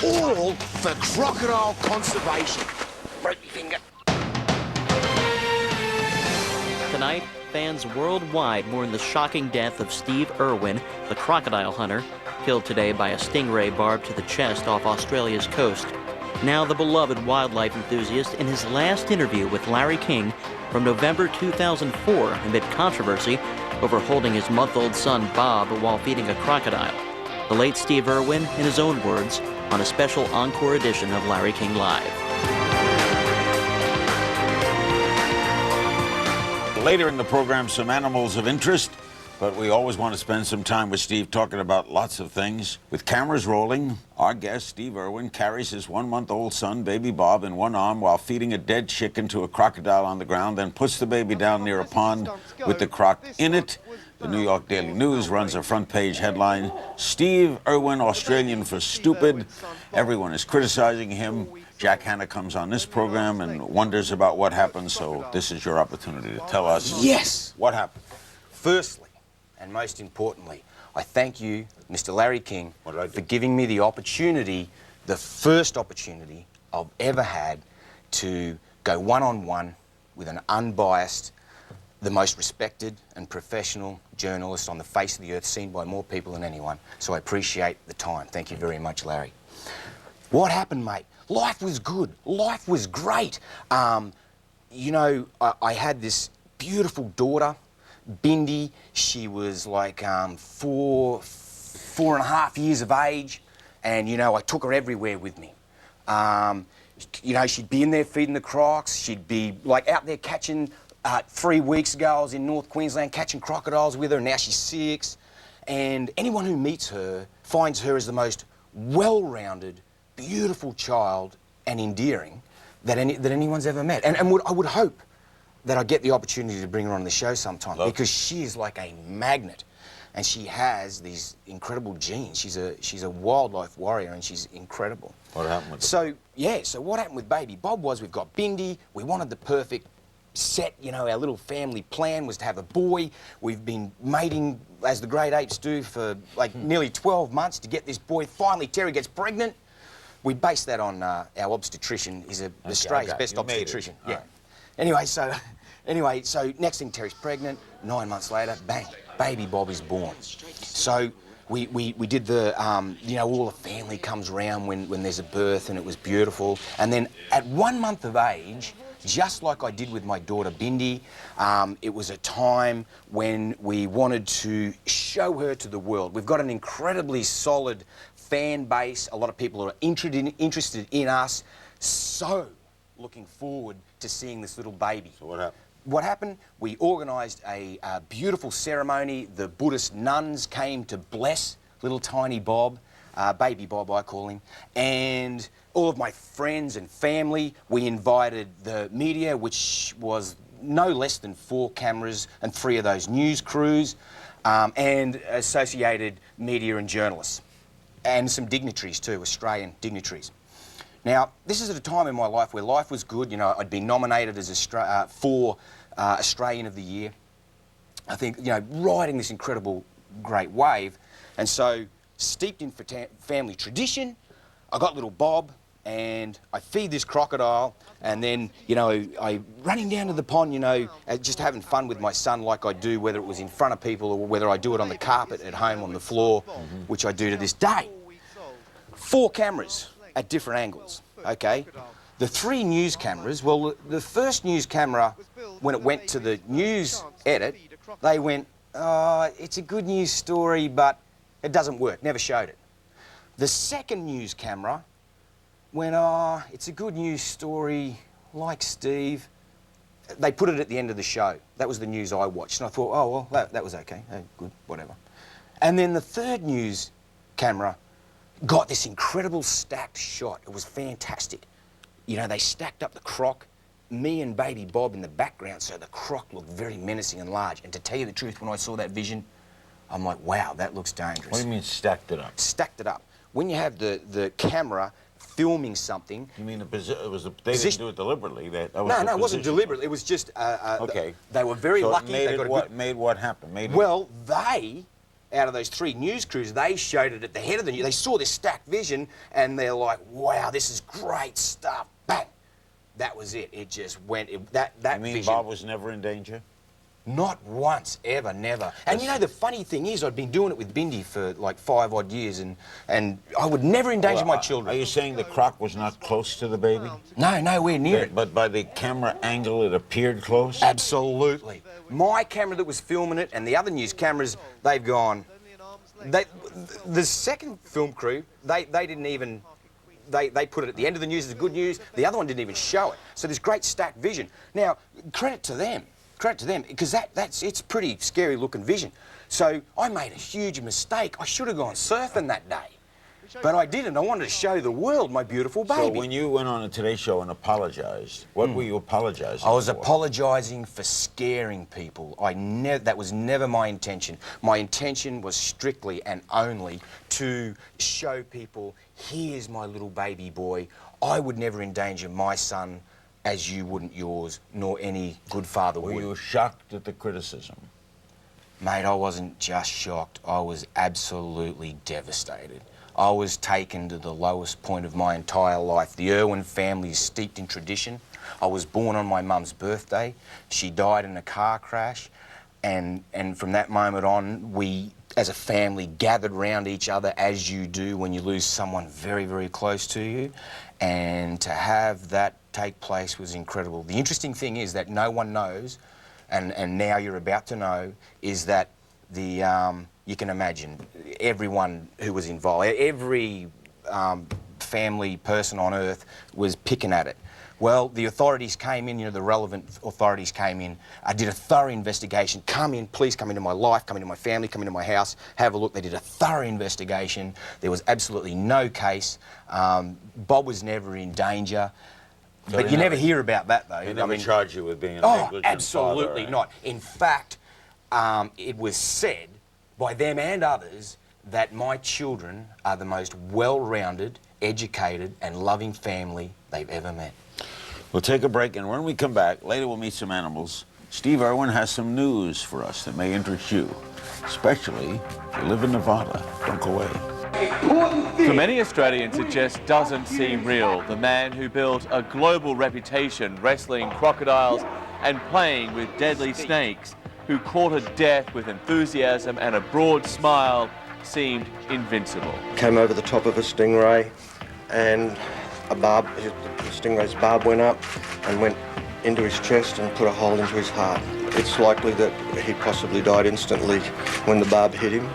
All for crocodile conservation. Break me finger. Tonight, fans worldwide mourn the shocking death of Steve Irwin, the crocodile hunter, killed today by a stingray barbed to the chest off Australia's coast. Now the beloved wildlife enthusiast in his last interview with Larry King from November 2004 amid controversy over holding his month-old son Bob while feeding a crocodile. The late Steve Irwin, in his own words, on a special encore edition of Larry King Live. Later in the program, some animals of interest, but we always want to spend some time with Steve talking about lots of things. With cameras rolling, our guest, Steve Irwin, carries his one-month-old son, baby Bob, in one arm while feeding a dead chicken to a crocodile on the ground, then puts the baby down near a pond with the croc in it. The New York Daily News runs a front-page headline, "Steve Irwin, Australian for stupid." Everyone is criticizing him. Jack Hanna comes on this program and wonders about what happened, so this is your opportunity to tell us. Yes! What happened? Firstly, and most importantly, I thank you, Mr. Larry King, for giving me the opportunity, the first opportunity I've ever had to go one-on-one with an unbiased, the most respected and professional journalist on the face of the earth, seen by more people than anyone. So I appreciate the time. Thank you very much, Larry. What happened, mate? Life was good. Life was great. You know, I had this beautiful daughter, Bindi. She was like 4.5 years of age, and you know, I took her everywhere with me. You know, she'd be in there feeding the crocs. She'd be like out there catching. 3 weeks ago, I was in North Queensland catching crocodiles with her, and now she's 6. And anyone who meets her finds her as the most well-rounded, beautiful child and endearing that anyone's ever met. And I would hope that I get the opportunity to bring her on the show sometime, because she is like a magnet, and she has these incredible genes. She's a wildlife warrior, and she's incredible. What happened with So what happened with baby Bob was we've got Bindi. We wanted the perfect set, you know, our little family plan was to have a boy. We've been mating, as the great apes do, for like nearly 12 months to get this boy. Finally, Terry gets pregnant. We based that on our obstetrician. He's Australia's best obstetrician. Yeah. Right. Anyway, so next thing, Terry's pregnant. 9 months later, bang, baby Bob is born. So we did the, you know, all the family comes around when there's a birth, and it was beautiful. And then at 1 month of age, just like I did with my daughter Bindi, it was a time when we wanted to show her to the world. We've got an incredibly solid fan base. A lot of people are interested in us. So looking forward to seeing this little baby. So what happened? What happened? We organised a beautiful ceremony. The Buddhist nuns came to bless little tiny Bob, baby Bob I call him, and all of my friends and family. We invited the media, which was no less than 4 cameras and 3 of those news crews, and associated media and journalists, and some dignitaries too, Australian dignitaries. Now, this is at a time in my life where life was good. You know, I'd been nominated as for Australian of the Year. I think, you know, riding this incredible, great wave. And so, steeped in family tradition, I got little Bob, and I feed this crocodile, and then, you know, I running down to the pond, you know, just having fun with my son like I do, whether it was in front of people or whether I do it on the carpet at home on the floor, which I do to this day. 4 cameras at different angles, okay? The 3 news cameras, well, the first news camera, when it went to the news edit, they went, oh, it's a good news story, but it doesn't work, never showed it. The second news camera went, oh, it's a good news story, like Steve. They put it at the end of the show. That was the news I watched, and I thought, oh, well, that was okay, good, whatever. And then the third news camera got this incredible stacked shot. It was fantastic. You know, they stacked up the croc, me and baby Bob in the background, so the croc looked very menacing and large. And to tell you the truth, when I saw that vision, I'm like, wow, that looks dangerous. What do you mean stacked it up? Stacked it up. When you have the camera filming something... You mean they didn't do it deliberately? No, it wasn't deliberate. It was just... okay. They were very lucky. Made what happened? Well, they, out of those 3 news crews, they showed it at the head of the news. They saw this stacked vision, and they're like, wow, this is great stuff. Bang! That was it. It just went, that You mean vision. Bob was never in danger? Not once, ever, never. And you know, the funny thing is, I'd been doing it with Bindi for like 5 odd years, and I would never endanger my children. Are you saying the croc was not close to the baby? No, nowhere near it. But by the camera angle, it appeared close? Absolutely. My camera that was filming it and the other news cameras, they've gone. The second film crew, they didn't even. They put it at the end of the news as good news. The other one didn't even show it. So there's great stacked vision. Now, credit to them, because it's pretty scary looking vision. So I made a huge mistake. I should have gone surfing that day, but I didn't. I wanted to show the world my beautiful baby. So when you went on a Today Show and apologized, what were you apologizing I was for? apologising for scaring people. That was never my intention. My intention was strictly and only to show people, here's my little baby boy. I would never endanger my son as you wouldn't yours, nor any good father would. Were you shocked at the criticism? Mate, I wasn't just shocked. I was absolutely devastated. I was taken to the lowest point of my entire life. The Irwin family is steeped in tradition. I was born on my mum's birthday. She died in a car crash. And from that moment on, we, as a family, gathered round each other as you do when you lose someone very, very close to you. And to have that take place was incredible. The interesting thing is that no one knows, and now you're about to know, is that you can imagine everyone who was involved, every family person on earth was picking at it. Well, the authorities came in, you know, the relevant authorities came in, did a thorough investigation. Come in, please come into my life, come into my family, come into my house, have a look. They did a thorough investigation. There was absolutely no case. Bob was never in danger. So but you never hear about that, though. They never charge you with being a Oh, negligent absolutely father, not. In fact, it was said by them and others that my children are the most well-rounded, educated and loving family they've ever met. We'll take a break, and when we come back, later we'll meet some animals. Steve Irwin has some news for us that may interest you, especially if you live in Nevada. Don't go away. For many Australians, it just doesn't seem real. The man who built a global reputation wrestling crocodiles and playing with deadly snakes, who courted death with enthusiasm and a broad smile, seemed invincible. Came over the top of a stingray, and the stingray's barb went up and went into his chest and put a hole into his heart. It's likely that he possibly died instantly when the barb hit him.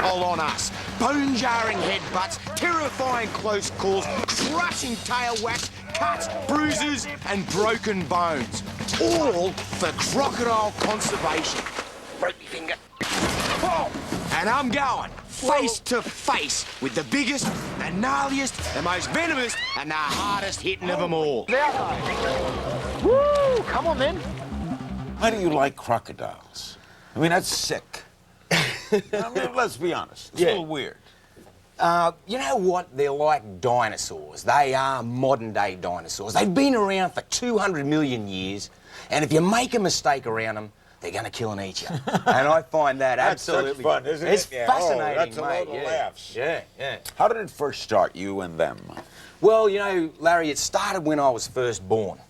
All on us. Bone-jarring headbutts, terrifying close calls, crushing tail whacks, cuts, bruises and broken bones. All for crocodile conservation. Broke me finger. Oh, and I'm going face to face with the biggest, the gnarliest, the most venomous and the hardest hitting of them all. Woo! Come on, then. Why do you like crocodiles? I mean, that's sick. I mean, let's be honest. It's a little weird. You know what? They're like dinosaurs. They are modern-day dinosaurs. They've been around for 200 million years, and if you make a mistake around them, they're going to kill and eat you. And I find that That's absolutely such fun, isn't it? It's fascinating, that's a mate. load of laughs. Yeah, yeah. How did it first start, you and them? Well, you know, Larry, it started when I was first born,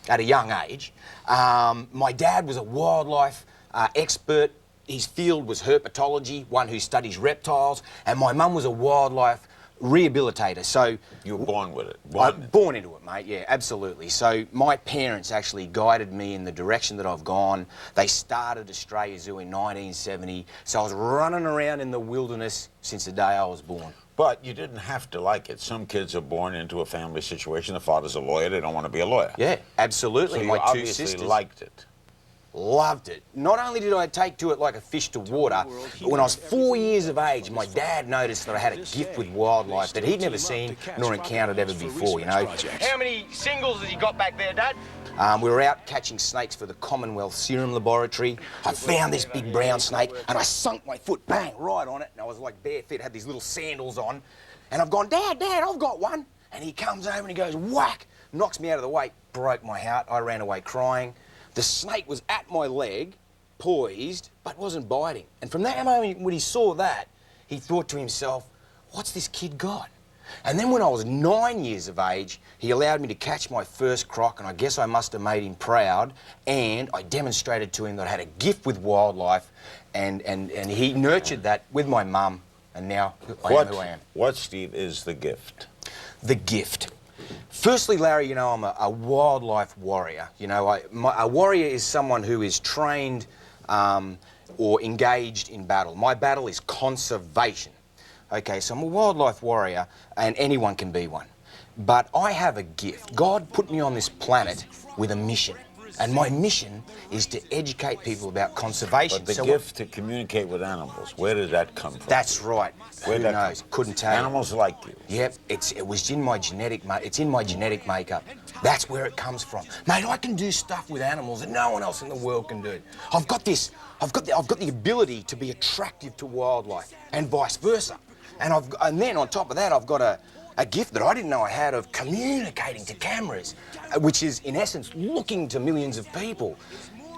at a young age. My dad was a wildlife expert. His field was herpetology, one who studies reptiles, and my mum was a wildlife rehabilitator. So You were born with it. Born into it, mate, yeah, absolutely. So my parents actually guided me in the direction that I've gone. They started Australia Zoo in 1970, so I was running around in the wilderness since the day I was born. But you didn't have to like it. Some kids are born into a family situation. The father's a lawyer. They don't want to be a lawyer. Yeah, absolutely. So you my two obviously sisters liked it. loved it. Not only did I take to it like a fish to water, but when I was 4 years of age, my dad noticed that I had a gift with wildlife that he'd never seen nor encountered ever before, you know. How many singles has he got back there, Dad? We were out catching snakes for the Commonwealth Serum Laboratory. I found this big brown snake and I sunk my foot, bang, right on it. And I was like barefoot, had these little sandals on. And I've gone, Dad, I've got one. And he comes over and he goes, whack, knocks me out of the way. Broke my heart. I ran away crying. The snake was at my leg, poised, but wasn't biting. And from that moment, when he saw that, he thought to himself, what's this kid got? And then when I was 9 years of age, he allowed me to catch my first croc, and I guess I must have made him proud, and I demonstrated to him that I had a gift with wildlife, and he nurtured that with my mum, and now I am who I am. What, Steve, is the gift? The gift. Firstly, Larry, you know, I'm a wildlife warrior. You know, a warrior is someone who is trained or engaged in battle. My battle is conservation. Okay, so I'm a wildlife warrior, and anyone can be one. But I have a gift. God put me on this planet with a mission. And my mission is to educate people about conservation. But the gift to communicate with animals, where did that come from? That's right. Who knows? Couldn't tell you. Animals like you. Yep, it was in my genetic, it's in my genetic makeup. That's where it comes from. Mate, I can do stuff with animals that no one else in the world can do. I've got the ability to be attractive to wildlife and vice versa. And then on top of that, I've got a gift that I didn't know I had of communicating to cameras, which is, in essence, looking to millions of people.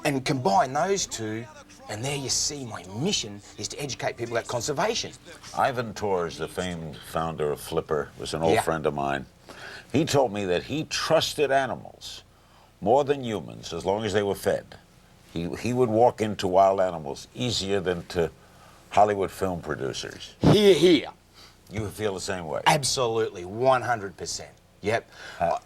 And combine those two, and there you see my mission is to educate people about conservation. Ivan Torres, the famed founder of Flipper, was an old friend of mine. He told me that he trusted animals more than humans as long as they were fed. He would walk into wild animals easier than to Hollywood film producers. Hear, hear. You feel the same way? Absolutely, 100%. Yep.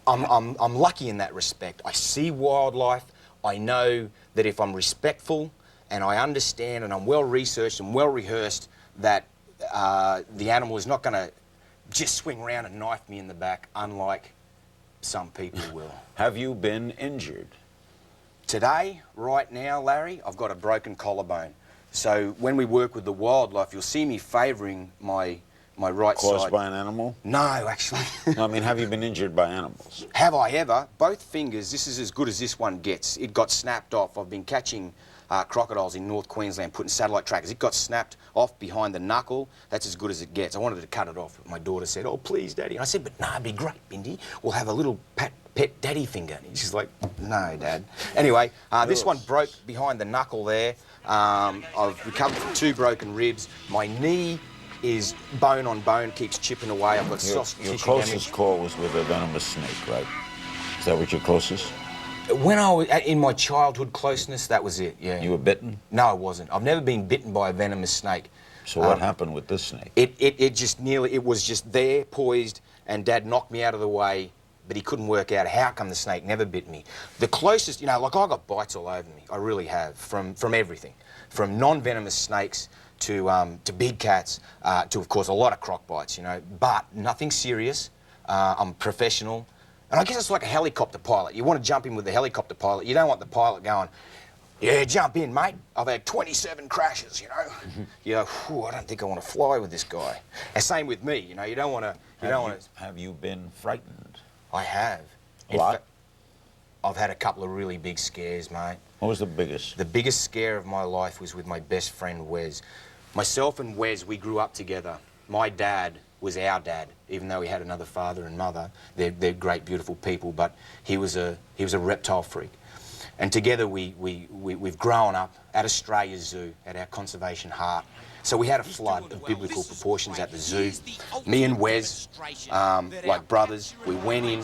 I'm lucky in that respect. I see wildlife. I know that if I'm respectful and I understand and I'm well researched and well rehearsed, that the animal is not going to just swing around and knife me in the back, unlike some people will. Have you been injured? Today, right now, Larry, I've got a broken collarbone. So when we work with the wildlife, you'll see me favouring my right side. Caused by an animal? No, actually. No, I mean, have you been injured by animals? Have I ever? Both fingers, this is as good as this one gets. It got snapped off. I've been catching crocodiles in North Queensland, putting satellite trackers. It got snapped off behind the knuckle. That's as good as it gets. I wanted to cut it off. My daughter said, oh, please, Daddy. And I said, but no, it'd be great, Bindi. We'll have a little pet daddy finger. And she's like, no, Dad. Anyway, this one broke behind the knuckle there. I've recovered from 2 broken ribs. My knee is bone on bone, keeps chipping away. I've got soft tissue damage. Your closest call was with a venomous snake, right? Is that what your closest? When I was in my childhood closeness, that was it, yeah. You were bitten? No, I wasn't. I've never been bitten by a venomous snake. So what happened with this snake? It was just there, poised, and Dad knocked me out of the way, but he couldn't work out how come the snake never bit me. The closest, you know, like I got bites all over me. I really have, from everything. From non-venomous snakes to big cats, to, of course, a lot of croc bites, you know, but nothing serious. I'm professional. And I guess it's like a helicopter pilot. You want to jump in with the helicopter pilot. You don't want the pilot going, yeah, jump in, mate. I've had 27 crashes, you know. You go, whew, I don't think I want to fly with this guy. And same with me, you know, you don't want to... Have you been frightened? I have. A lot? I've had a couple of really big scares, mate. What was the biggest? The biggest scare of my life was with my best friend, Wes. Myself and Wes, we grew up together. My dad was our dad, even though he had another father and mother. They're great, beautiful people, but he was a reptile freak. And together we've grown up at Australia's zoo, at our conservation heart. So we had a flood of biblical proportions at the zoo. Me and Wes, like brothers, we went in,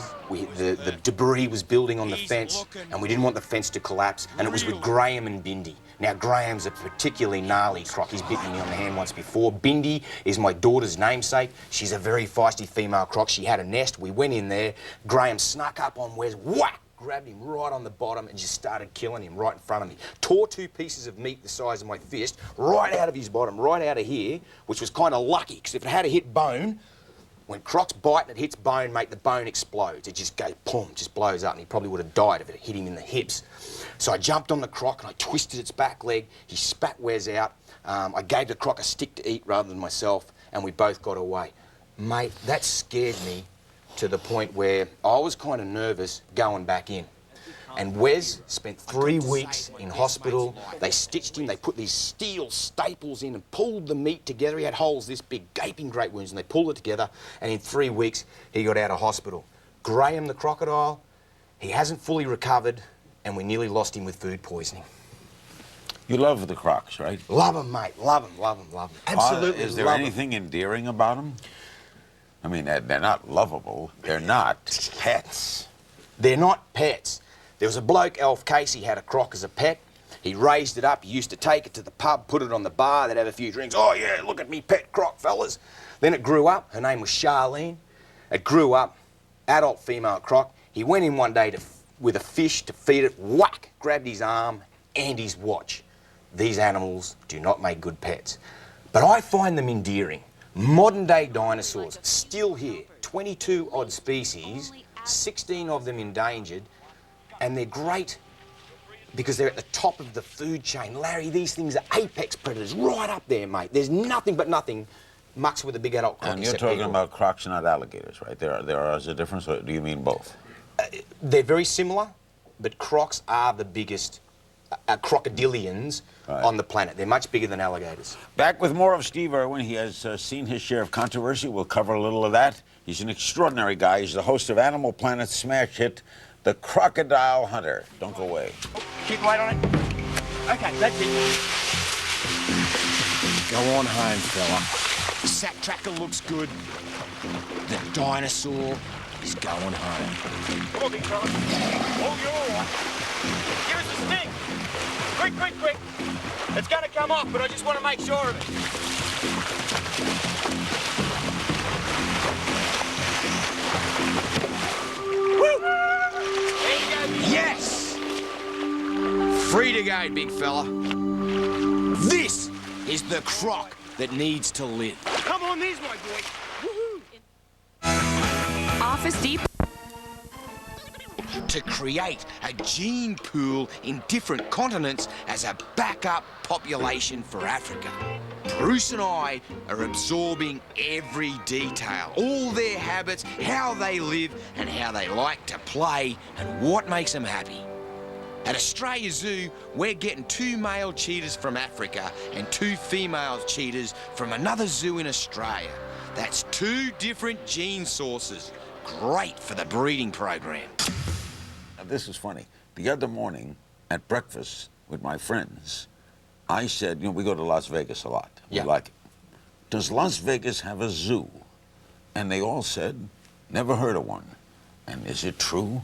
the debris was building on the fence, and we didn't want the fence to collapse, and it was with Graham and Bindi. Now, Graham's a particularly gnarly croc. He's bitten me on the hand once before. Bindi is my daughter's namesake. She's a very feisty female croc. She had a nest. We went in there. Graham snuck up on Wes, whack! Grabbed him right on the bottom and just started killing him right in front of me. Tore 2 pieces of meat the size of my fist right out of his bottom, right out of here, which was kind of lucky, because if it had hit bone, when crocs bite and it hits bone, mate, the bone explodes. It just goes, boom, just blows up, and he probably would have died if it hit him in the hips. So I jumped on the croc and I twisted its back leg. He spat Wes out. I gave the croc a stick to eat rather than myself, and we both got away. Mate, that scared me to the point where I was kind of nervous going back in. And Wes spent 3 weeks in hospital. They stitched him, they put these steel staples in and pulled the meat together. He had holes this big, gaping great wounds, and they pulled it together, and in 3 weeks he got out of hospital. Graham the crocodile, he hasn't fully recovered, and we nearly lost him with food poisoning. You love the crocs, right? Love them, mate. Love them, love them, love them. Absolutely Is there love 'em. anything endearing about them? I mean, they're not lovable. They're not pets. They're not pets. There was a bloke, Alf Casey, had a croc as a pet. He raised it up. He used to take it to the pub, put it on the bar. They'd have a few drinks. Oh, yeah, look at me pet croc, fellas. Then it grew up. Her name was Charlene. It grew up, adult female croc. He went in one day with a fish to feed it. Whack! Grabbed his arm and his watch. These animals do not make good pets. But I find them endearing. Modern-day dinosaurs, still here. 22 odd species, 16 of them endangered, and they're great because they're at the top of the food chain. Larry, these things are apex predators right up there, mate. There's nothing but nothing mucks with a big adult croc. And you're talking about crocs, not alligators, right? There is a difference, or do you mean both? They're very similar, but crocs are the biggest crocodilians on the planet. They're much bigger than alligators. Back with more of Steve Irwin. He has seen his share of controversy. We'll cover a little of that. He's an extraordinary guy. He's the host of Animal Planet's smash hit, The Crocodile Hunter. Don't go away. Keep weight on it. Okay, that's it. Go on home, fella. The sack tracker looks good. The dinosaur is going home. Come on, big fella. Oh, you're all right. Give us a stick. Quick, quick, quick. It's going to come off, but I just want to make sure of it. Woo! There you go, big Yes! Free to go, big fella. This is the croc that needs to live. Come on, there's my boy. Woohoo! Office Depot. To create a gene pool in different continents as a backup population for Africa. Bruce and I are absorbing every detail, all their habits, how they live and how they like to play and what makes them happy. At Australia Zoo, we're getting 2 male cheetahs from Africa and 2 female cheetahs from another zoo in Australia. That's 2 different gene sources. Great for the breeding program. Now, this is funny. The other morning at breakfast with my friends, I said, we go to Las Vegas a lot. Yeah. We like it. Does Las Vegas have a zoo? And they all said, never heard of one. And is it true?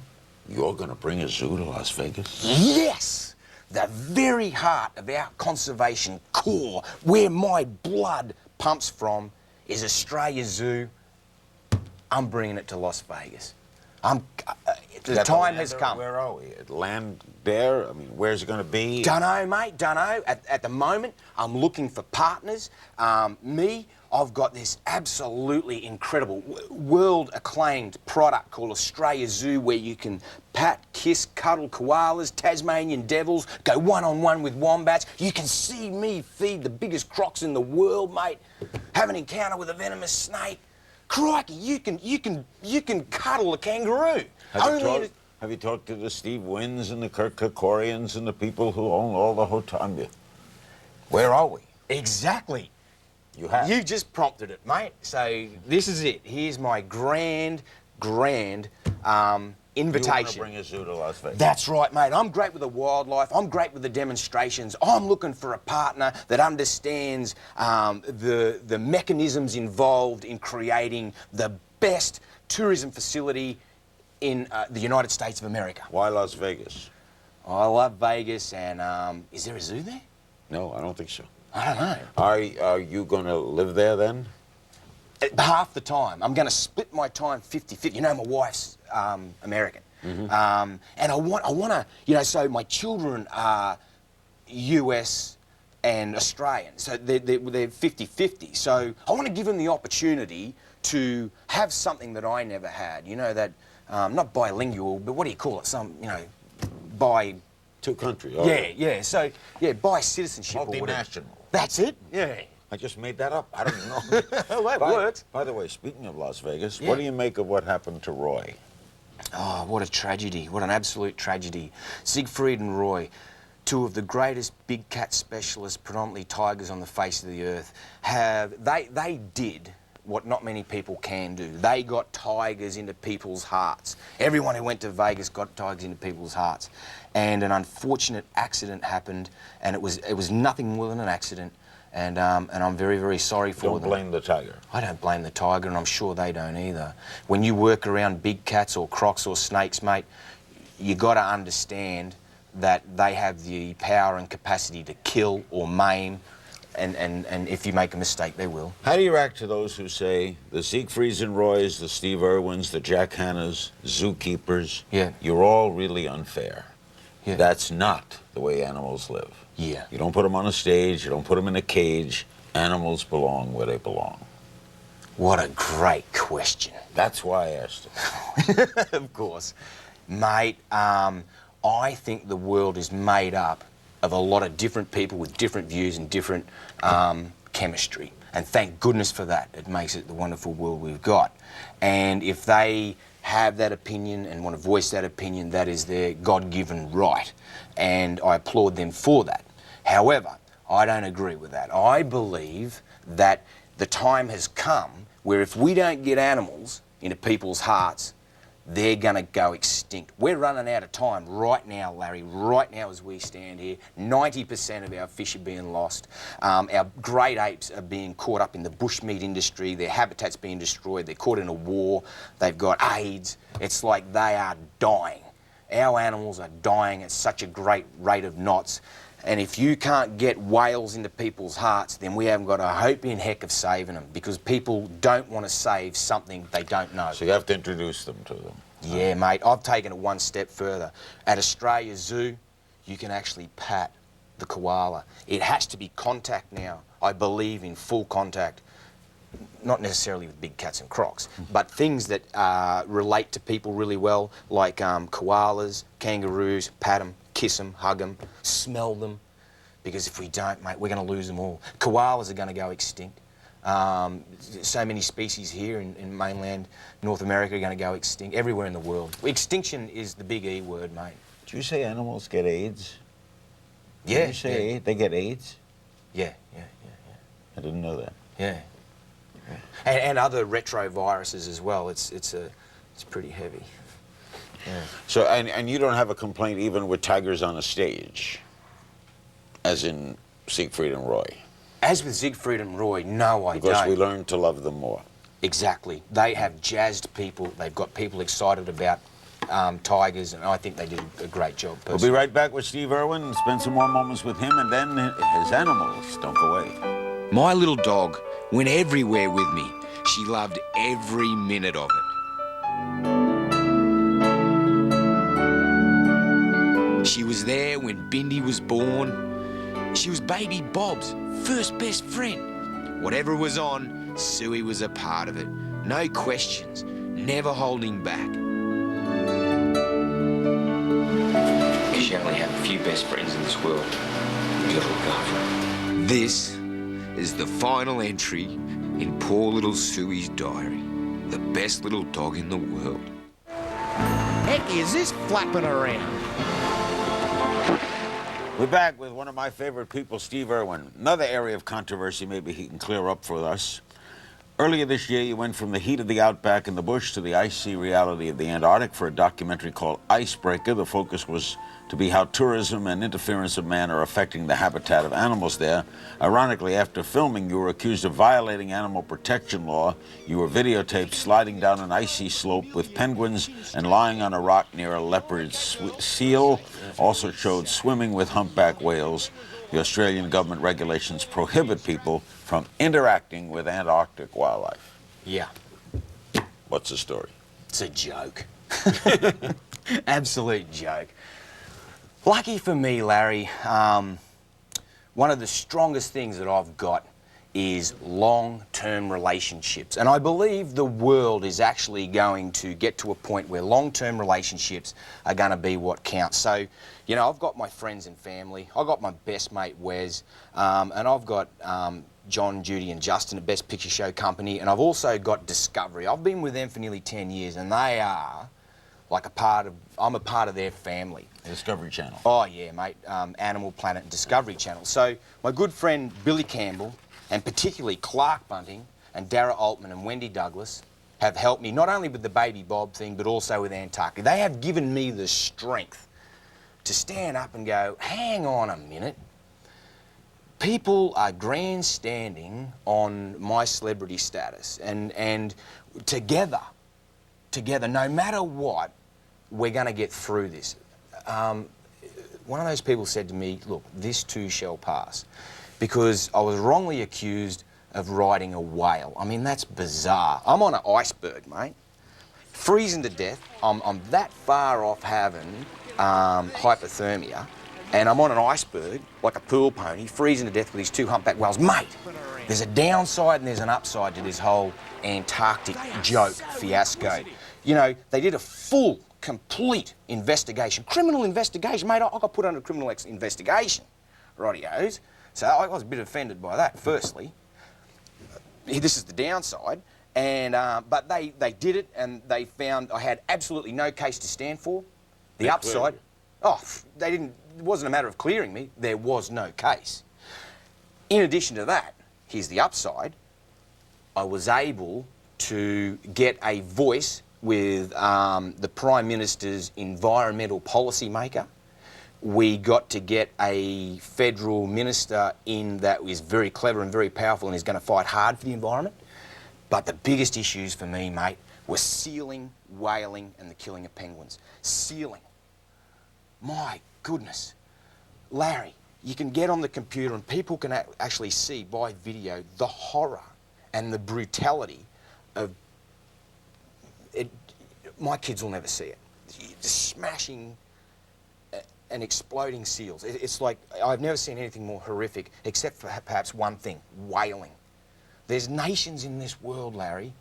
You're going to bring a zoo to Las Vegas? Yes! The very heart of our conservation core, where my blood pumps from, is Australia Zoo. I'm bringing it to Las Vegas. The time has come. Where are we? At land there? I mean, where's it going to be? Dunno, mate, dunno. At the moment, I'm looking for partners. I've got this absolutely incredible, world-acclaimed product called Australia Zoo, where you can pat, kiss, cuddle koalas, Tasmanian devils, go one-on-one with wombats. You can see me feed the biggest crocs in the world, mate. Have an encounter with a venomous snake. Crikey, you can cuddle a kangaroo. Have you talked to the Steve Wynns and the Kirk Kerkorians and the people who own all the hotels? Where are we? Exactly. You have. You just prompted it, mate. So this is it. Here's my grand invitation. You want to bring a zoo to Las Vegas? That's right, mate. I'm great with the wildlife. I'm great with the demonstrations. I'm looking for a partner that understands the mechanisms involved in creating the best tourism facility in the United States of America. Why Las Vegas? I love Vegas, and is there a zoo there? No, I don't think so. I don't know. Are you going to live there then? Half the time. I'm going to split my time 50-50. You know, my wife's American. And I want to, so my children are US and Australian. So they're 50-50. So I want to give them the opportunity to have something that I never had. You know, that, not bilingual, but what do you call it? By... Two country. Yeah. So, by citizenship or whatever. Multinational. That's it? Yeah. I just made that up. I don't know. Well, that works. By the way, speaking of Las Vegas, what do you make of what happened to Roy? Oh, what a tragedy. What an absolute tragedy. Siegfried and Roy, 2 of the greatest big cat specialists, predominantly tigers on the face of the earth, they did what not many people can do. They got tigers into people's hearts. Everyone who went to Vegas got tigers into people's hearts. And an unfortunate accident happened, and it was nothing more than an accident. And I'm very, very sorry for them. Don't blame the tiger. I don't blame the tiger, and I'm sure they don't either. When you work around big cats or crocs or snakes, mate, you got to understand that they have the power and capacity to kill or maim, and if you make a mistake, they will. How do you react to those who say the Siegfrieds and Roys, the Steve Irwins, the Jack Hannahs, zookeepers, you're all really unfair? Yeah. That's not the way animals live. Yeah. You don't put them on a stage, you don't put them in a cage. Animals belong where they belong. What a great question. That's why I asked it. Of course. Mate, I think the world is made up of a lot of different people with different views and different chemistry. And thank goodness for that. It makes it the wonderful world we've got. And if they have that opinion and want to voice that opinion, that is their God-given right. And I applaud them for that. However, I don't agree with that. I believe that the time has come where if we don't get animals into people's hearts, they're going to go extinct. We're running out of time right now, Larry, right now as we stand here. 90% of our fish are being lost. Our great apes are being caught up in the bushmeat industry. Their habitat's being destroyed. They're caught in a war. They've got AIDS. It's like they are dying. Our animals are dying at such a great rate of knots. And if you can't get whales into people's hearts, then we haven't got a hope in heck of saving them, because people don't want to save something they don't know. So you have to introduce them to them. Yeah, mate. I've taken it one step further. At Australia Zoo, you can actually pat the koala. It has to be contact now. I believe in full contact. Not necessarily with big cats and crocs, but things that relate to people really well, like koalas, kangaroos, pat them, kiss them, hug them, smell them, because if we don't, mate, we're going to lose them all. Koalas are going to go extinct. So many species here in mainland North America are going to go extinct, everywhere in the world. Extinction is the big E word, mate. Did you say animals get AIDS? Yeah. Did you say they get AIDS? Yeah. I didn't know that. Yeah. And other retroviruses as well. It's pretty heavy. Yeah. So, and you don't have a complaint even with tigers on a stage, as in Siegfried and Roy? As with Siegfried and Roy, no, I don't. Because we learned to love them more. Exactly. They have jazzed people. They've got people excited about tigers, and I think they did a great job personally. We'll be right back with Steve Irwin and spend some more moments with him, and then his animals. Don't go away. My little dog went everywhere with me. She loved every minute of it. She was there when Bindi was born. She was baby Bob's first best friend. Whatever was on, Suey was a part of it. No questions, never holding back. Because you only have a few best friends in this world. You gotta look after them. This is the final entry in poor little Suey's diary. The best little dog in the world. Heck is this flapping around? We're back with one of my favorite people, Steve Irwin. Another area of controversy maybe he can clear up for us. Earlier this year, you went from the heat of the outback and the bush to the icy reality of the Antarctic for a documentary called Icebreaker. The focus was to be how tourism and interference of man are affecting the habitat of animals there. Ironically, after filming, you were accused of violating animal protection law. You were videotaped sliding down an icy slope with penguins and lying on a rock near a leopard seal. Also showed swimming with humpback whales. The Australian government regulations prohibit people from interacting with Antarctic wildlife. Yeah. What's the story? It's a joke. Absolute joke. Lucky for me, Larry, one of the strongest things that I've got is long-term relationships. And I believe the world is actually going to get to a point where long-term relationships are going to be what counts. So, you know, I've got my friends and family. I've got my best mate, Wes, and I've got John, Judy and Justin at Best Picture Show Company, and I've also got Discovery. I've been with them for nearly 10 years, and they are like I'm a part of their family. Discovery Channel. Oh, yeah, mate. Animal Planet and Discovery Channel. So my good friend Billy Campbell, and particularly Clark Bunting, and Dara Altman and Wendy Douglas have helped me not only with the baby Bob thing, but also with Antarctica. They have given me the strength to stand up and go, hang on a minute. People are grandstanding on my celebrity status, and together, no matter what, we're going to get through this. One of those people said to me, look, this too shall pass, because I was wrongly accused of riding a whale. I mean, that's bizarre. I'm on an iceberg, mate, freezing to death. I'm that far off having hypothermia, and I'm on an iceberg, like a pool pony, freezing to death with these two humpback whales. Mate, there's a downside and there's an upside to this whole Antarctic joke fiasco. You know, they did a full, complete investigation, criminal investigation. Mate, I got put under criminal investigation, righty-os. So I was a bit offended by that, firstly. This is the downside. And, but they did it, and they found I had absolutely no case to stand for. The upside, they didn't, it wasn't a matter of clearing me, there was no case. In addition to that, here's the upside, I was able to get a voice with the Prime Minister's environmental policy maker. We got to get a federal minister in that is very clever and very powerful and is going to fight hard for the environment. But the biggest issues for me, mate, were sealing, whaling and the killing of penguins. Sealing. My goodness. Larry, you can get on the computer and people can actually see by video the horror and the brutality of it. My kids will never see it. Smashing and exploding seals. It's like, I've never seen anything more horrific except for perhaps one thing, whaling. There's nations in this world, Larry,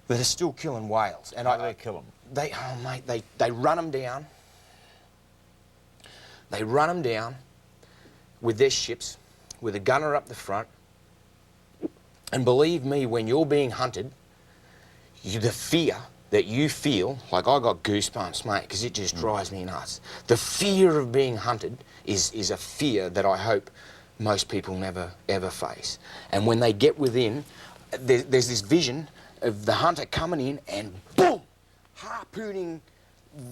that are still killing whales. And how do they kill them? They run them down. They run them down with their ships, with a gunner up the front. And believe me, when you're being hunted, the fear that you feel, like I got goosebumps, mate, because it just drives me nuts. The fear of being hunted is a fear that I hope most people never, ever face. And when they get within, there's this vision of the hunter coming in and boom, harpooning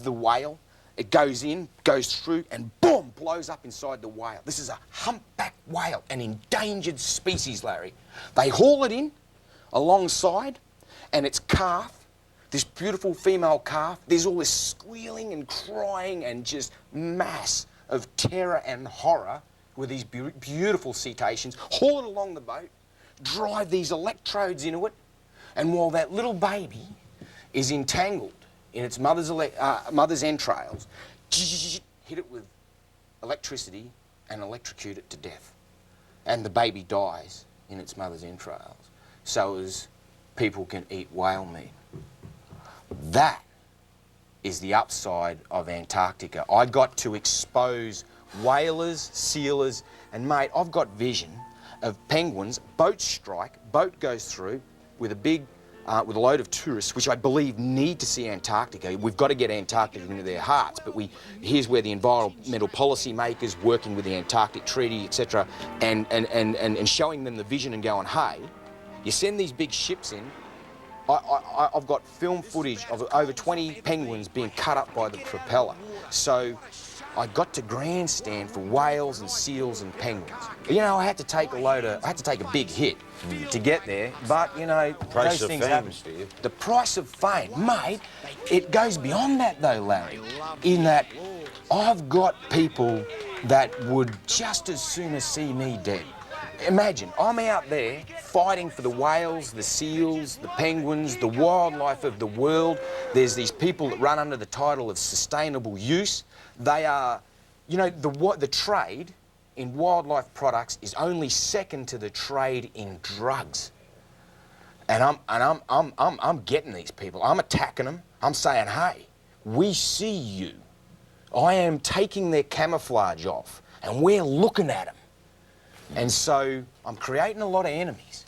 the whale. It goes in, goes through, and boom, blows up inside the whale. This is a humpback whale, an endangered species, Larry. They haul it in alongside, and its calf, this beautiful female calf, there's all this squealing and crying and just mass of terror and horror with these beautiful cetaceans, haul it along the boat, drive these electrodes into it, and while that little baby is entangled in its mother's entrails, hit it with electricity and electrocute it to death. And the baby dies in its mother's entrails, so as people can eat whale meat. That is the upside of Antarctica. I got to expose whalers, sealers, and mate, I've got vision of penguins, boat strike, boat goes through with a big, with a load of tourists, which I believe need to see Antarctica. We've got to get Antarctica into their hearts, but here's where the environmental policy makers working with the Antarctic Treaty, etc., and showing them the vision and going, hey, you send these big ships in. I've got film footage of over 20 penguins being cut up by the propeller. So I got to grandstand for whales and seals and penguins. You know, I had to take a big hit to get there, but you know, those things happen. Steve. The price of fame, mate, it goes beyond that though, Larry, in that I've got people that would just as soon as see me dead. Imagine, I'm out there fighting for the whales, the seals, the penguins, the wildlife of the world. There's these people that run under the title of sustainable use. They are, you know, the trade in wildlife products is only second to the trade in drugs. And I'm getting these people. I'm attacking them. I'm saying, hey, we see you. I am taking their camouflage off, and we're looking at them. And so I'm creating a lot of enemies.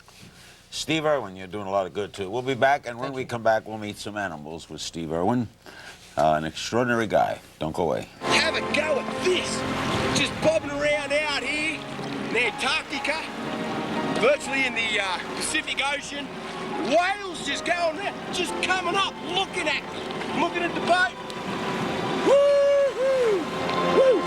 Steve Irwin, you're doing a lot of good too. We'll be back, and when we come back, we'll meet some animals with Steve Irwin. An extraordinary guy. Don't go away. Have a go at this. Just bobbing around out here in Antarctica. virtually in the Pacific Ocean. Whales just going there, just coming up, looking at me, looking at the boat. Woo-hoo! Woo!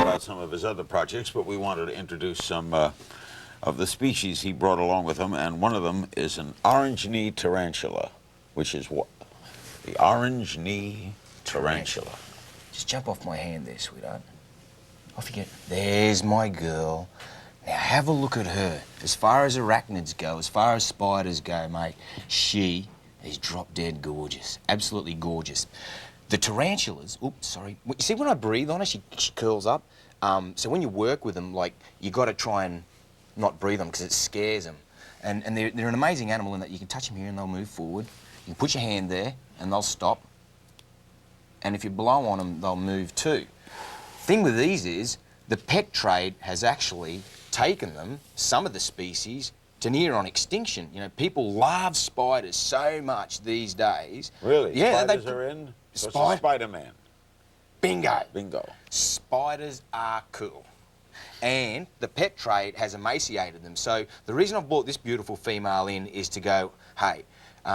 About some of his other projects, but we wanted to introduce some of the species he brought along with him, and one of them is an orange knee tarantula, which is what? The orange knee tarantula. Just jump off my hand there, sweetheart. Off you get. There's my girl. Now have a look at her. As far as arachnids go, as far as spiders go, mate, she is drop dead gorgeous. Absolutely gorgeous. The tarantulas, oops, sorry. You see when I breathe on her, she curls up. So when you work with them, like, you got to try and not breathe on them because it scares them. And they're an amazing animal in that you can touch them here and they'll move forward. You can put your hand there and they'll stop. And if you blow on them, they'll move too. Thing with these is, the pet trade has actually taken them, some of the species, to near on extinction. You know, people love spiders so much these days. Really? Yeah, Spiders are in? So it's a Spider-Man. Bingo. Bingo. Spiders are cool. And the pet trade has emaciated them. So the reason I've brought this beautiful female in is to go, hey,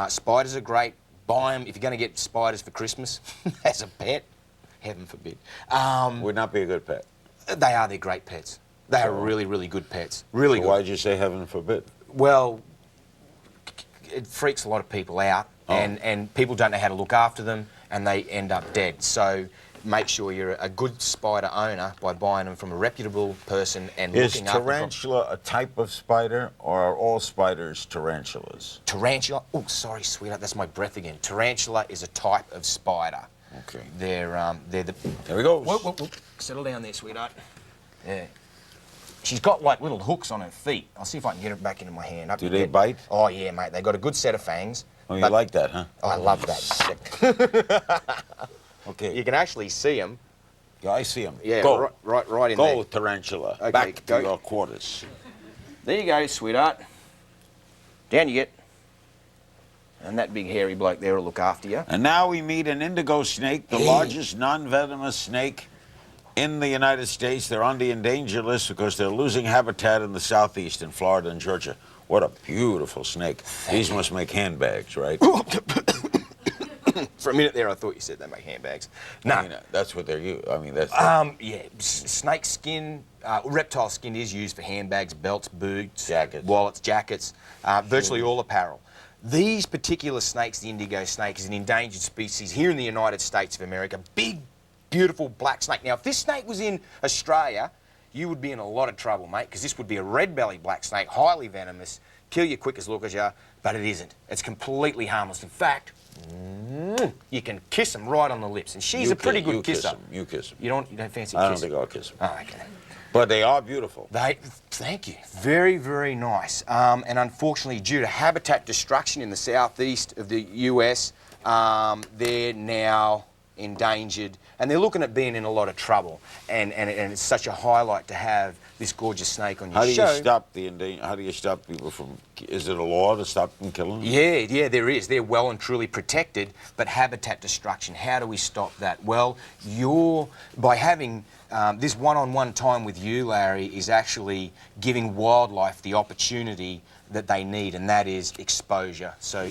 spiders are great. Buy them if you're going to get spiders for Christmas as a pet. Heaven forbid. Would not be a good pet. They are. They're great pets. They are really, really good pets. Really good. Why'd you say heaven forbid? Well, it freaks a lot of people out, and people don't know how to look after them, and they end up dead. So make sure you're a good spider owner by buying them from a reputable person and looking after them. Is tarantula a type of spider, or are all spiders tarantulas? Tarantula? Oh, sorry, sweetheart, that's my breath again. Tarantula is a type of spider. Okay. They're the... There we go. Whoop, whoop, whoop. Settle down there, sweetheart. Yeah. She's got, like, little hooks on her feet. I'll see if I can get her back into my hand. Do they bite? Oh, yeah, mate. They've got a good set of fangs. Oh, you like that, huh? Oh, I love that. Okay. You can actually see them. Yeah, I see them. Yeah, go. right in there. Go, tarantula. Okay, back go. to your quarters. There you go, sweetheart. Down you get. And that big hairy bloke there will look after you. And now we meet an indigo snake, the largest non-venomous snake in the United States. They're on the endangered list because they're losing habitat in the southeast in Florida and Georgia. What a beautiful snake. These must make handbags, right? For a minute there, I thought you said they make handbags. No. I mean, that's what they're used. I mean, that's... Yeah, snake skin, reptile skin is used for handbags, belts, boots, jackets, wallets, jackets, virtually all apparel. These particular snakes, the indigo snake, is an endangered species here in the United States of America. Big, beautiful black snake. Now, if this snake was in Australia, you would be in a lot of trouble, mate, because this would be a red-bellied black snake, highly venomous, kill you quick as look as you, but it isn't. It's completely harmless. In fact, you can kiss them right on the lips, and she's a pretty good kisser. You kiss them. You don't fancy kissing? I don't think I'll kiss them. Oh, okay. But they are beautiful. Thank you. Very, very nice. And unfortunately, due to habitat destruction in the southeast of the US, they're now endangered, and they're looking at being in a lot of trouble. And it's such a highlight to have this gorgeous snake on your show. How do you stop people from? Is it a law to stop them killing them? Yeah, there is. They're well and truly protected, but habitat destruction. How do we stop that? Well, by having this one-on-one time with you, Larry, is actually giving wildlife the opportunity that they need, and that is exposure. So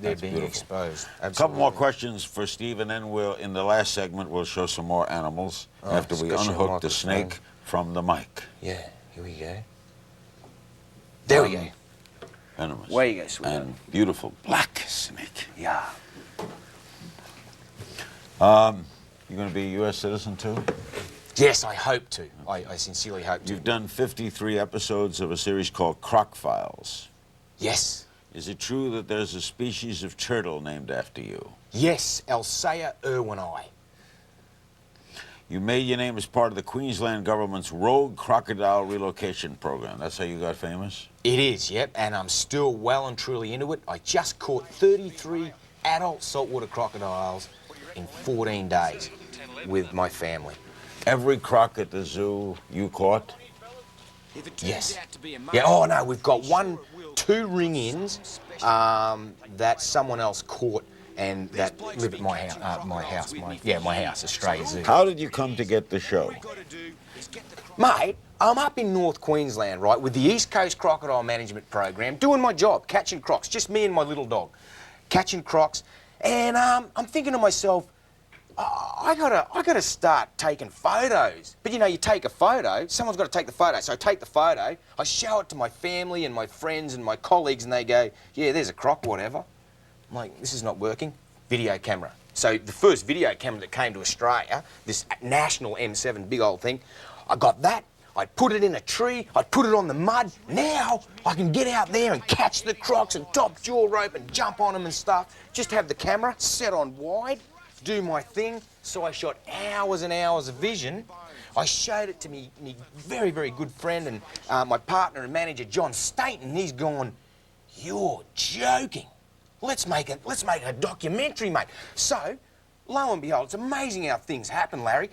they're being exposed. Absolutely. A couple more questions for Steve, and then in the last segment we'll show some more animals after we unhook the snake from the mic. Yeah, here we go. There we go. Venomous. Where you go, sweetheart? And beautiful black snake. Yeah. You're going to be a U.S. citizen too? Yes, I hope to. I sincerely hope to. You've done 53 episodes of a series called Croc Files. Yes. Is it true that there's a species of turtle named after you? Yes, LKL Irwin. You made your name as part of the Queensland government's Rogue Crocodile Relocation Program. That's how you got famous? It is, yep, and I'm still well and truly into it. I just caught 33 adult saltwater crocodiles in 14 days with my family. Every croc at the zoo you caught? Yes. Yeah, oh no, we've got two ring-ins that someone else caught and that live at my house, my house, Australia Zoo. How did you come to get the show? Mate, I'm up in North Queensland, right, with the East Coast Crocodile Management Program, doing my job, catching crocs, just me and my little dog, catching crocs, and I'm thinking to myself, I gotta start taking photos. But you know, you take a photo, someone's got to take the photo. So I take the photo, I show it to my family and my friends and my colleagues, and they go, yeah, there's a croc, whatever. I'm like, this is not working. Video camera. So the first video camera that came to Australia, this national M7 big old thing, I got that. I put it in a tree, I put it on the mud. Now I can get out there and catch the crocs and top jaw rope and jump on them and stuff. Just have the camera set on wide, do my thing. So I shot hours and hours of vision. I showed it to me very, very good friend and my partner and manager, John Staten. He's gone, you're joking. Let's make a documentary, mate. So, lo and behold, it's amazing how things happen, Larry.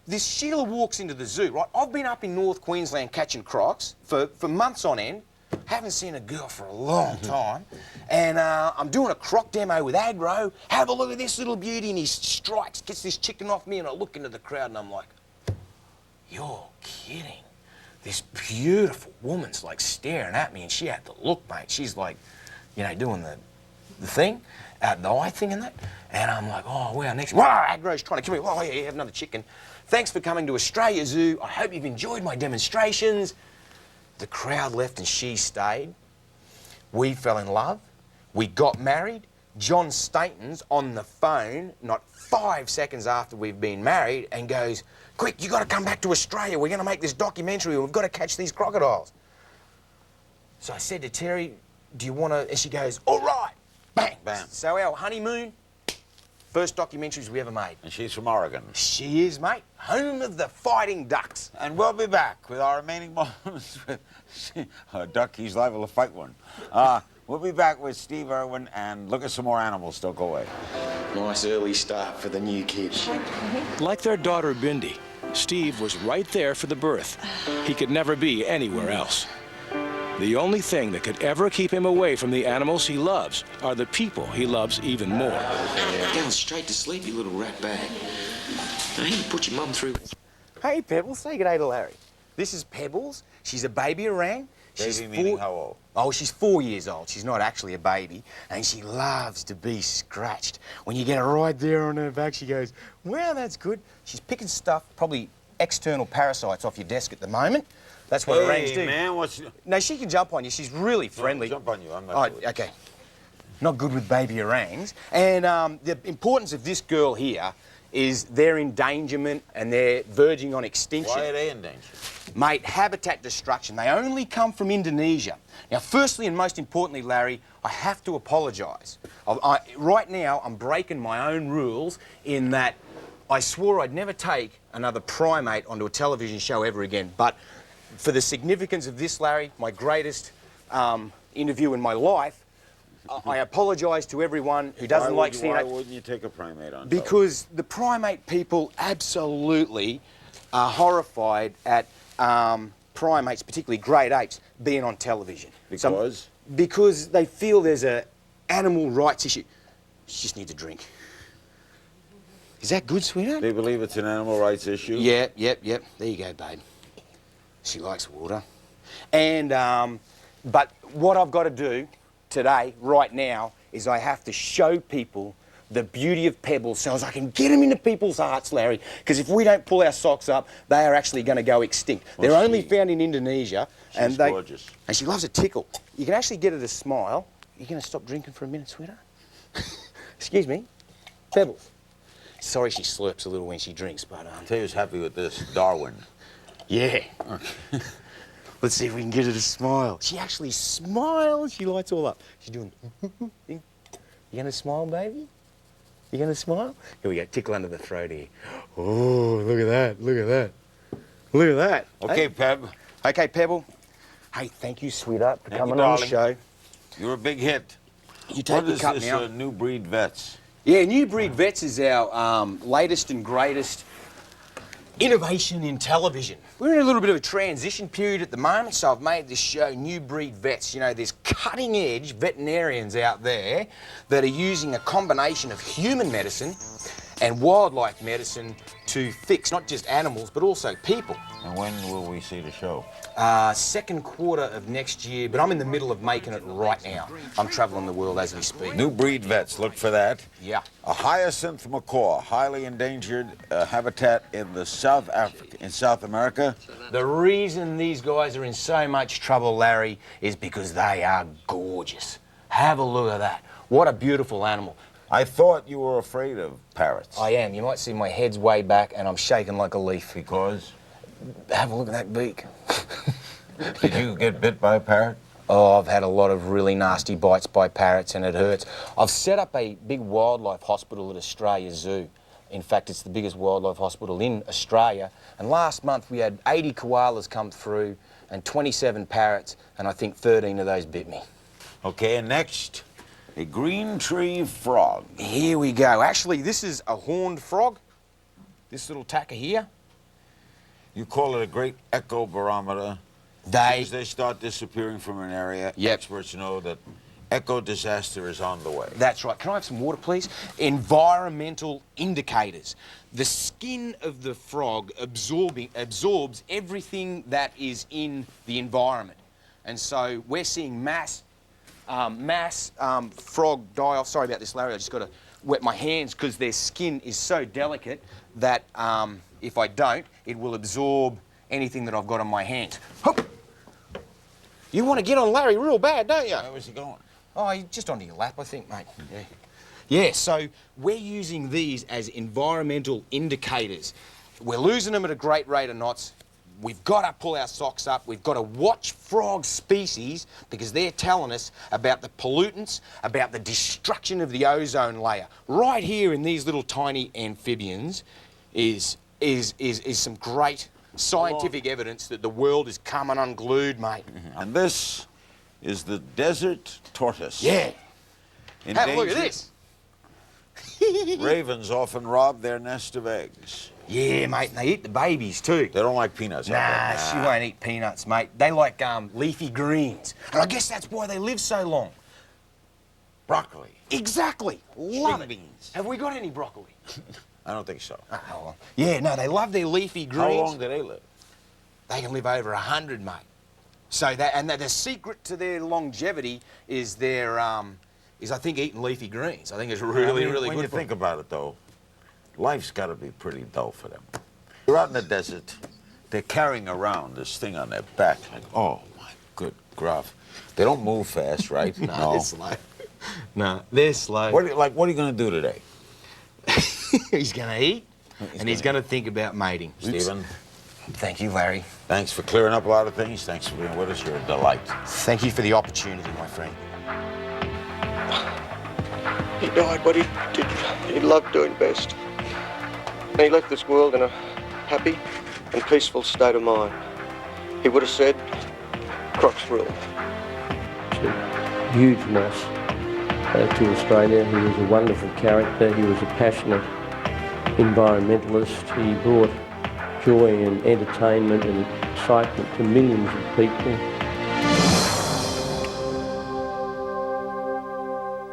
This Sheila walks into the zoo, right? I've been up in North Queensland catching crocs for months on end. Haven't seen a girl for a long time. And I'm doing a croc demo with Agro. Have a look at this little beauty, and he strikes, gets this chicken off me, and I look into the crowd and I'm like, you're kidding. This beautiful woman's like staring at me, and she had to look, mate. She's like, you know, doing the thing, the eye thing and that. And I'm like, oh, wow, next, wow, Agro's trying to kill me. Oh, yeah, have another chicken. Thanks for coming to Australia Zoo. I hope you've enjoyed my demonstrations. The crowd left and she stayed. We fell in love. We got married. John Staten's on the phone, not 5 seconds after we've been married, and goes, quick, you got to come back to Australia. We're going to make this documentary. We've got to catch these crocodiles. So I said to Terry, do you want to, and she goes, all right, bang. Bam. So our honeymoon, first documentaries we ever made. And she's from Oregon. She is, mate, home of the fighting ducks. And we'll be back with our remaining moments with a duck. He's liable to fight one. We'll be back with Steve Irwin and look at some more animals. Don't go away. Nice early start for the new kid. Like their daughter, Bindi, Steve was right there for the birth. He could never be anywhere else. The only thing that could ever keep him away from the animals he loves are the people he loves even more. Going straight to sleep, you little rat bag. Now, you put your mum through. Hey, Pebbles, say good day to Larry. This is Pebbles. She's a baby orang. Baby meaning how old? Oh, she's 4 years old. She's not actually a baby, and she loves to be scratched. When you get her right there on her back, she goes, wow, that's good. She's picking stuff, probably external parasites off your desk at the moment. That's what orangs do. Hey, man, what's... No, she can jump on you. She's really friendly. Jump on you, I'm not good. Okay. Not good with baby orangs. And the importance of this girl here is their endangerment and they're verging on extinction. Why are they endangered? Mate, habitat destruction. They only come from Indonesia. Now, firstly and most importantly, Larry, I have to apologise. Right now, I'm breaking my own rules in that I swore I'd never take another primate onto a television show ever again. But for the significance of this, Larry, my greatest interview in my life, I apologise to everyone who doesn't like seeing it. Why wouldn't you take a primate on? Because the primate people absolutely are horrified at primates, particularly great apes, being on television. Because? Because they feel there's an animal rights issue. She just needs a drink. Is that good, sweetheart? They believe it's an animal rights issue? Yep. There you go, babe. She likes water. And, but what I've got to do today, right now, is I have to show people the beauty of Pebbles so as I can get them into people's hearts, Larry, because if we don't pull our socks up, they are actually going to go extinct. Well, they're only found in Indonesia. She's gorgeous. And she loves a tickle. You can actually get her to smile. You going to stop drinking for a minute, sweetheart? Excuse me? Pebbles. Sorry she slurps a little when she drinks, but... I'll tell you who's happy with this, Darwin. Yeah. Let's see if we can get her to smile. She actually smiles. She lights all up. She's doing... You going to smile, baby? You going to smile? Here we go. Tickle under the throat here. Oh, look at that. Look at that. Look at that. Okay, hey? Peb. Okay, Pebble. Hey, thank you, sweetheart, for coming on the darling. show. You're a big hit. You take the cup What is now. this New Breed Vets? Yeah, New Breed Vets is our latest and greatest Innovation in television. We're in a little bit of a transition period at the moment, so I've made this show New Breed Vets. You know, there's cutting-edge veterinarians out there that are using a combination of human medicine and wildlife medicine to fix not just animals, but also people. And when will we see the show? Second quarter of next year, but I'm in the middle of making it right now. I'm traveling the world as we speak. New Breed Vets, look for that. Yeah. A hyacinth macaw, highly endangered habitat in South America. The reason these guys are in so much trouble, Larry, is because they are gorgeous. Have a look at that. What a beautiful animal. I thought you were afraid of parrots. I am. You might see my head's way back and I'm shaking like a leaf. Because? Have a look at that beak. Did you get bit by a parrot? Oh, I've had a lot of really nasty bites by parrots and it hurts. I've set up a big wildlife hospital at Australia Zoo. In fact, it's the biggest wildlife hospital in Australia. And last month we had 80 koalas come through and 27 parrots, and I think 13 of those bit me. Okay, and next, a green tree frog. Here we go. Actually, this is a horned frog. This little tacker here. You call it a great echo barometer. As they start disappearing from an area, experts know that eco disaster is on the way. That's right. Can I have some water, please? Environmental indicators. The skin of the frog absorbs everything that is in the environment. And so we're seeing mass frog die-off. Sorry about this, Larry. I just got to wet my hands because their skin is so delicate that if I don't, it will absorb anything that I've got on my hands. Hop. You want to get on Larry real bad, don't you? Where was he going? Oh, just onto your lap, I think, mate. Yeah, so we're using these as environmental indicators. We're losing them at a great rate of knots. We've got to pull our socks up. We've got to watch frog species because they're telling us about the pollutants, about the destruction of the ozone layer. Right here in these little tiny amphibians is some great scientific evidence that the world is coming unglued, mate. And this is the desert tortoise. Yeah. Have a look at this. Ravens often rob their nest of eggs. Yeah, mate, and they eat the babies too. They don't like peanuts, Nah, she won't eat peanuts, mate. They like leafy greens. And I guess that's why they live so long. Broccoli. Exactly. Love String it. beans. Have we got any broccoli? I don't think so. Oh, well. Yeah, no, they love their leafy greens. How long do they live? They can live over 100, mate. So the secret to their longevity is their I think eating leafy greens. I think it's really, really when good. You think about it, though, life's got to be pretty dull for them. You're out in the desert. They're carrying around this thing on their back. Like, oh my good gruff. They don't move fast, right? No, they're slow. No, they're slow. What are you going to do today? He's going to eat, and he's going to think about mating. Stephen. Thank you, Larry. Thanks for clearing up a lot of things. Thanks for being with us. You're a delight. Thank you for the opportunity, my friend. He died what he did. He loved doing best. And he left this world in a happy and peaceful state of mind. He would have said, Croc's thrilled. It's a huge loss to Australia. He was a wonderful character. He was a passionate environmentalist. He brought joy and entertainment and excitement to millions of people.